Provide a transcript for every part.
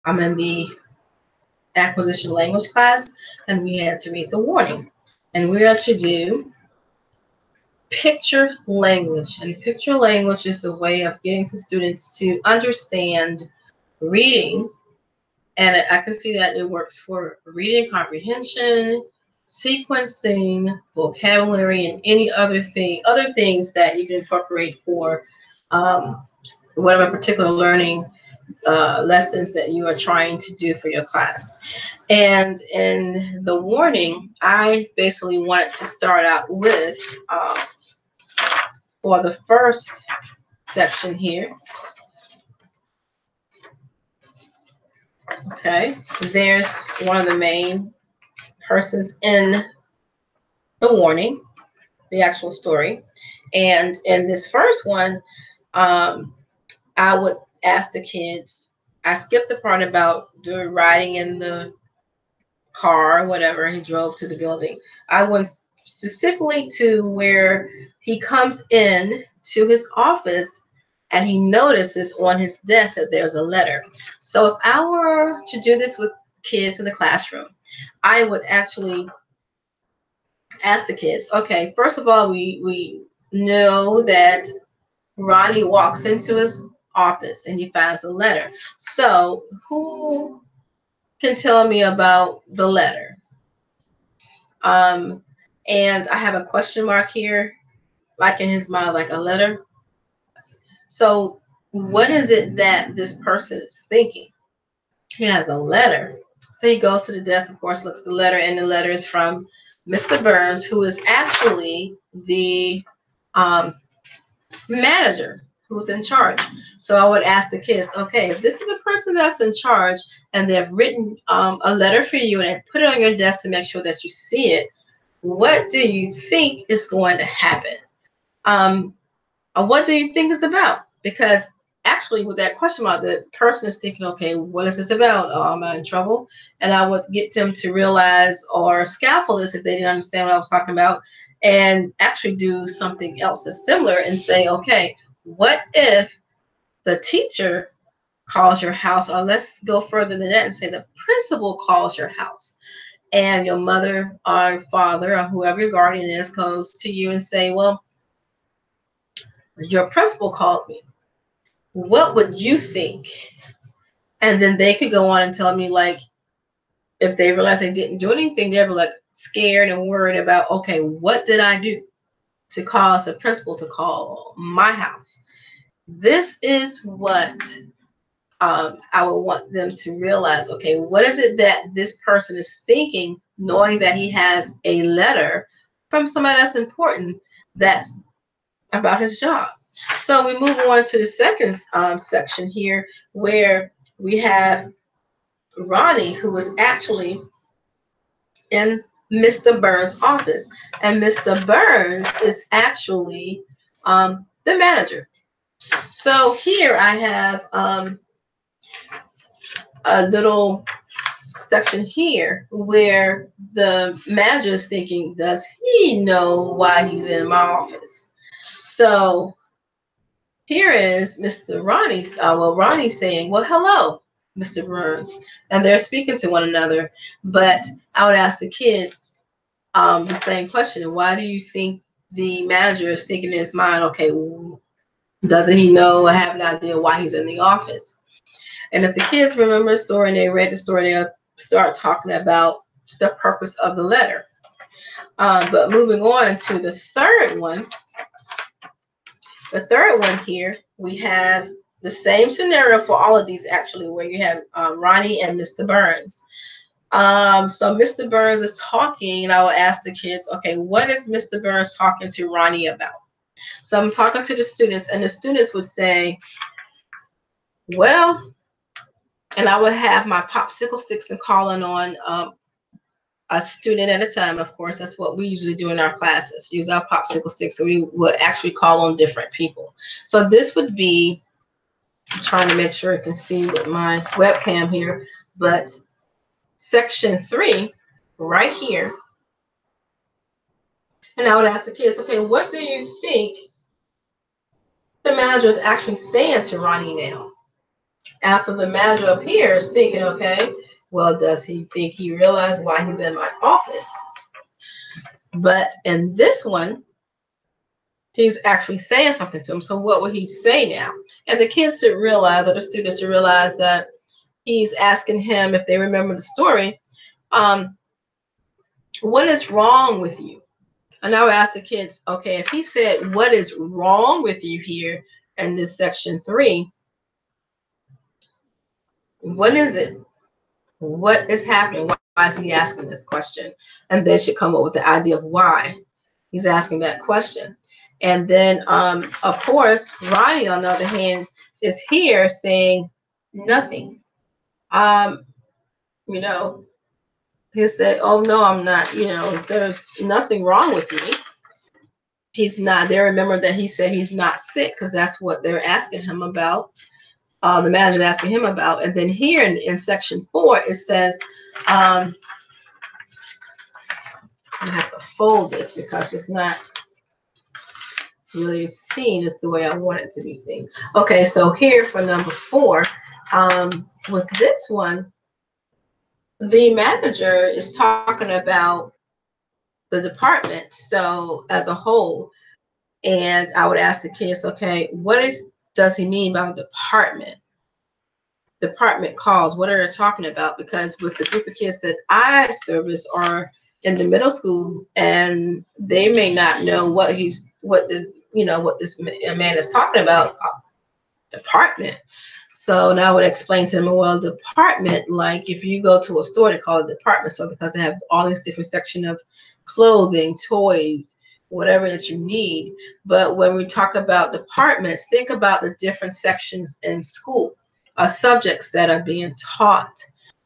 I'm in the acquisition language class, and we had to read the warning. And we are to do picture language. And picture language is a way of getting to students to understand reading. And I can see that it works for reading comprehension, sequencing, vocabulary, and any other things that you can incorporate for whatever particular learning lessons that you are trying to do for your class. And in the warning, I basically wanted to start out with, for the first section here, okay, there's one of the main persons in the warning, the actual story. And in this first one, I would ask the kids, I skipped the part about the riding in the car, whatever, he drove to the building. I went specifically to where he comes in to his office and he notices on his desk that there's a letter. So if I were to do this with kids in the classroom, I would actually ask the kids, okay, first of all, we know that Ronnie walks into his office and he finds a letter. So who can tell me about the letter? Um, and I have a question mark here, like in his mind, like a letter. So what is it that this person is thinking? He has a letter. So he goes to the desk, of course, looks at the letter, and the letter is from Mr. Burns, who is actually the manager who's in charge. So I would ask the kids, okay, if this is a person that's in charge and they've written a letter for you and they put it on your desk to make sure that you see it, what do you think is going to happen? What do you think it's about? Because actually with that question mark, the person is thinking, okay, what is this about? Oh, am I in trouble? And I would get them to realize or scaffold this if they didn't understand what I was talking about and actually do something else that's similar and say, okay, what if the teacher calls your house? Or let's go further than that and say the principal calls your house. And your mother or father or whoever your guardian is goes to you and say, well, your principal called me. What would you think? And then they could go on and tell me, like, if they realize they didn't do anything, they'll be like scared and worried about, okay, what did I do to cause the principal to call my house? This is what I would want them to realize. Okay, what is it that this person is thinking, knowing that he has a letter from somebody that's important that's about his job? So we move on to the second section here, where we have Ronnie, who is actually in Mr. Burns' office. And Mr. Burns is actually the manager. So here I have a little section here where the manager is thinking, does he know why he's in my office? So here is Mr. Ronnie's, Ronnie's saying, well, hello, Mr. Burns. And they're speaking to one another. But I would ask the kids the same question. Why do you think the manager is thinking in his mind, okay, doesn't he know or have an idea why he's in the office? And if the kids remember the story and they read the story, they'll start talking about the purpose of the letter. But moving on to the third one. The third one here, we have the same scenario for all of these, actually, where you have Ronnie and Mr. Burns. So Mr. Burns is talking, and I will ask the kids, okay, what is Mr. Burns talking to Ronnie about? So I'm talking to the students, and the students would say, well, and I would have my popsicle sticks and calling on a student at a time. Of course, that's what we usually do in our classes, use our popsicle sticks. So we would actually call on different people. So this would be, I'm trying to make sure I can see with my webcam here, but section 3 right here. And I would ask the kids, okay, what do you think the manager is actually saying to Ronnie now? After the manager appears, thinking, okay, well, does he think he realized why he's in my office? But in this one, he's actually saying something to him. So what would he say now? And the kids should realize, or the students should realize, that he's asking him, if they remember the story, um, what is wrong with you? And I would ask the kids, okay, if he said, what is wrong with you here in this section 3, what is it? What is happening? Why is he asking this question? And they should come up with the idea of why he's asking that question. And then, of course, Ronnie, on the other hand, is here saying nothing. Um, you know, he said, oh, no, I'm not, there's nothing wrong with me. He's not. They remember that he said he's not sick, because that's what they're asking him about. The manager asking him about. And then here in section 4, it says, I have to fold this because it's not really seen as the way I want it to be seen. Okay, so here for number 4, with this one, the manager is talking about the department, so as a whole. And I would ask the kids, okay, does he mean by department? Department calls, what are they talking about? Because with the group of kids that I service are in the middle school, and they may not know what this man is talking about. Department. So now I would explain to them, well, department, like if you go to a store, they call it department store because they have all these different sections of clothing, toys, whatever that you need. But when we talk about departments, think about the different sections in school, subjects that are being taught.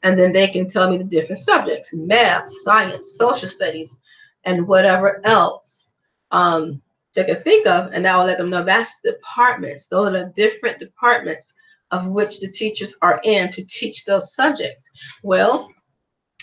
And then they can tell me the different subjects: math, science, social studies, and whatever else they can think of. And I will let them know that's departments. Those are the different departments of which the teachers are in to teach those subjects. Well,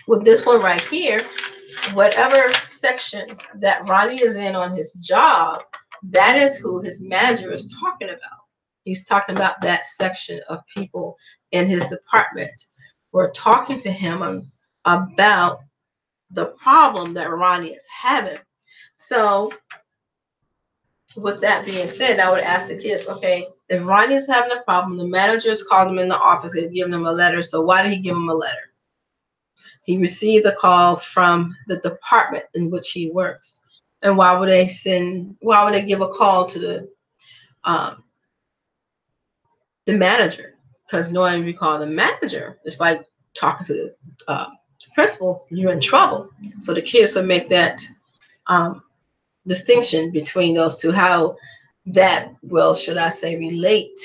with this one right here, whatever section that Ronnie is in on his job, that is who his manager is talking about. He's talking about that section of people in his department. We're talking to him about the problem that Ronnie is having. So with that being said, I would ask the kids, okay, if Ronnie is having a problem, the manager's called him in the office and given him a letter. So why did he give him a letter? He received a call from the department in which he works. And why would they give a call to the manager? Because knowing you call the manager, it's like talking to the principal, you're in trouble. So the kids would make that distinction between those two, how that will, should I say, relate,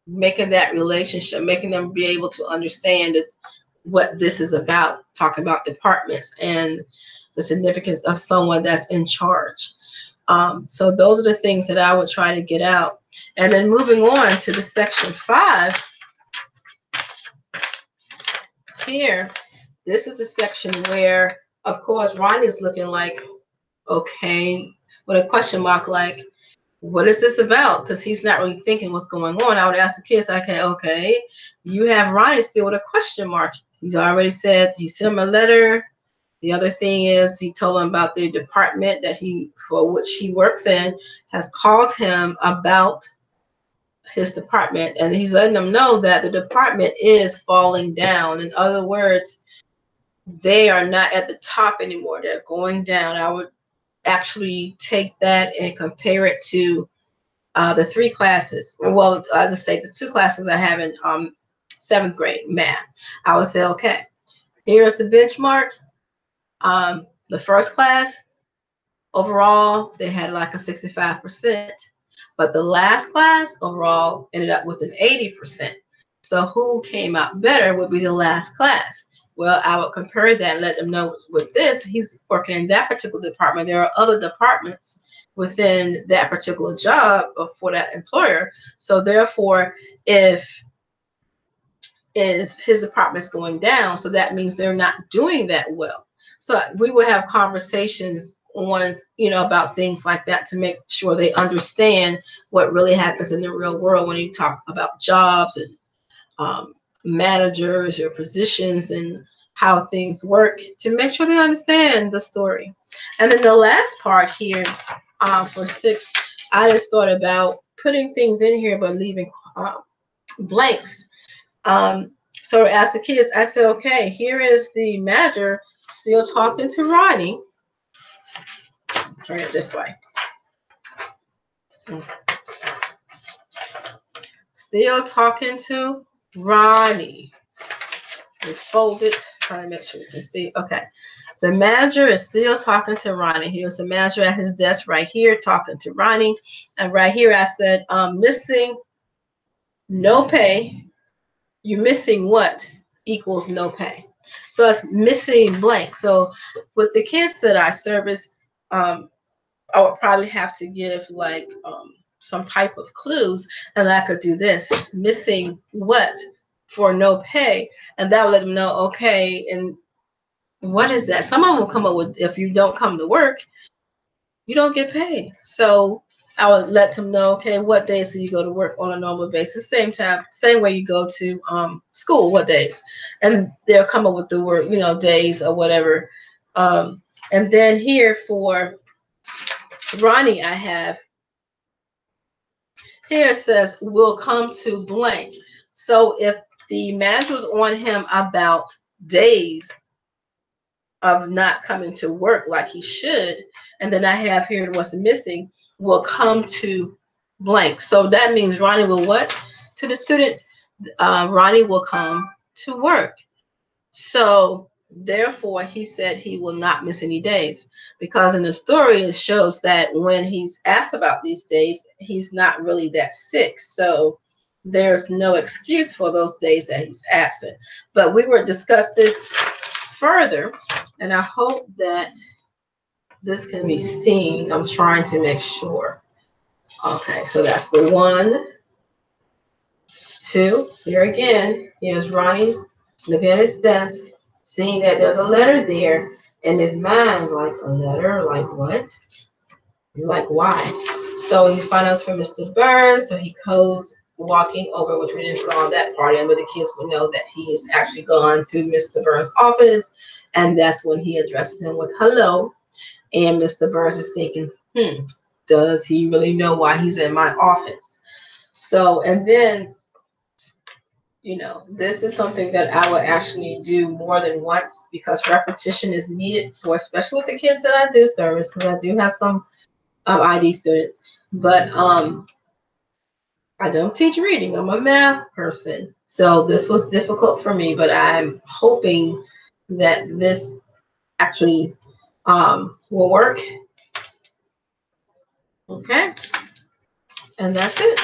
making that relationship, making them be able to understand what this is about, talking about departments and the significance of someone that's in charge. So those are the things that I would try to get out. And then moving on to the section 5, here, this is the section where, of course, Ronnie's looking like, okay, with a question mark, like, what is this about? Because he's not really thinking what's going on. I would ask the kids, okay, you have Ronnie still with a question mark. He's already said he sent him a letter. The other thing is he told him about the department for which he works in, has called him about his department, and he's letting them know that the department is falling down. In other words, they are not at the top anymore. They're going down. I would actually take that and compare it to the 3 classes. Well, I'll just say the 2 classes I have in 7th grade math. I would say, okay, here's the benchmark. The first class, overall, they had like a 65%. But the last class, overall, ended up with an 80%. So who came out better would be the last class. Well, I would compare that and let them know with this, he's working in that particular department. There are other departments within that particular job for that employer. So therefore, if his department is going down, so that means they're not doing that well. So we will have conversations on, about things like that to make sure they understand what really happens in the real world when you talk about jobs and managers, your positions, and how things work to make sure they understand the story. And then the last part here for 6, I just thought about putting things in here but leaving blanks. So to ask the kids, I said, okay, here is the manager still talking to Ronnie. Turn it this way. Still talking to Ronnie. We fold it, trying to make sure you can see. Okay. The manager is still talking to Ronnie. Here's the manager at his desk right here talking to Ronnie. And right here I said, missing no pay. You're missing what equals no pay. So it's missing blank. So with the kids that I service, I would probably have to give like some type of clues, and I could do this, missing what for no pay, and that would let them know, okay, and what is that? Some of them will come up with, if you don't come to work, you don't get paid. So I would let them know, okay, what days do you go to work on a normal basis? Same time, same way you go to school, what days? And they'll come up with the word, days or whatever. And then here for Ronnie, I have here it says will come to blank. So if the manager was on him about days of not coming to work like he should, and then I have here what's missing, will come to blank. So that means Ronnie will what? To the students, Ronnie will come to work. So therefore, he said he will not miss any days, because in the story it shows that when he's asked about these days, he's not really that sick. So there's no excuse for those days that he's absent. But we will discuss this further, and I hope that this can be seen. I'm trying to make sure. Okay, so that's the 1, 2. Here again, here's Ronnie looking at his desk, seeing that there's a letter there, and his mind's like, a letter? Like what? Like why? So he finds out from Mr. Burns, so he goes walking over, which we didn't put on that part in, but the kids would know that he is actually gone to Mr. Burns' office, and that's when he addresses him with hello. And Mr. Burns is thinking, does he really know why he's in my office? So, and then this is something that I would actually do more than once, because repetition is needed for, especially with the kids that I do service, because I do have some ID students. But I don't teach reading. I'm a math person. So this was difficult for me, but I'm hoping that this actually will work. Okay. And that's it.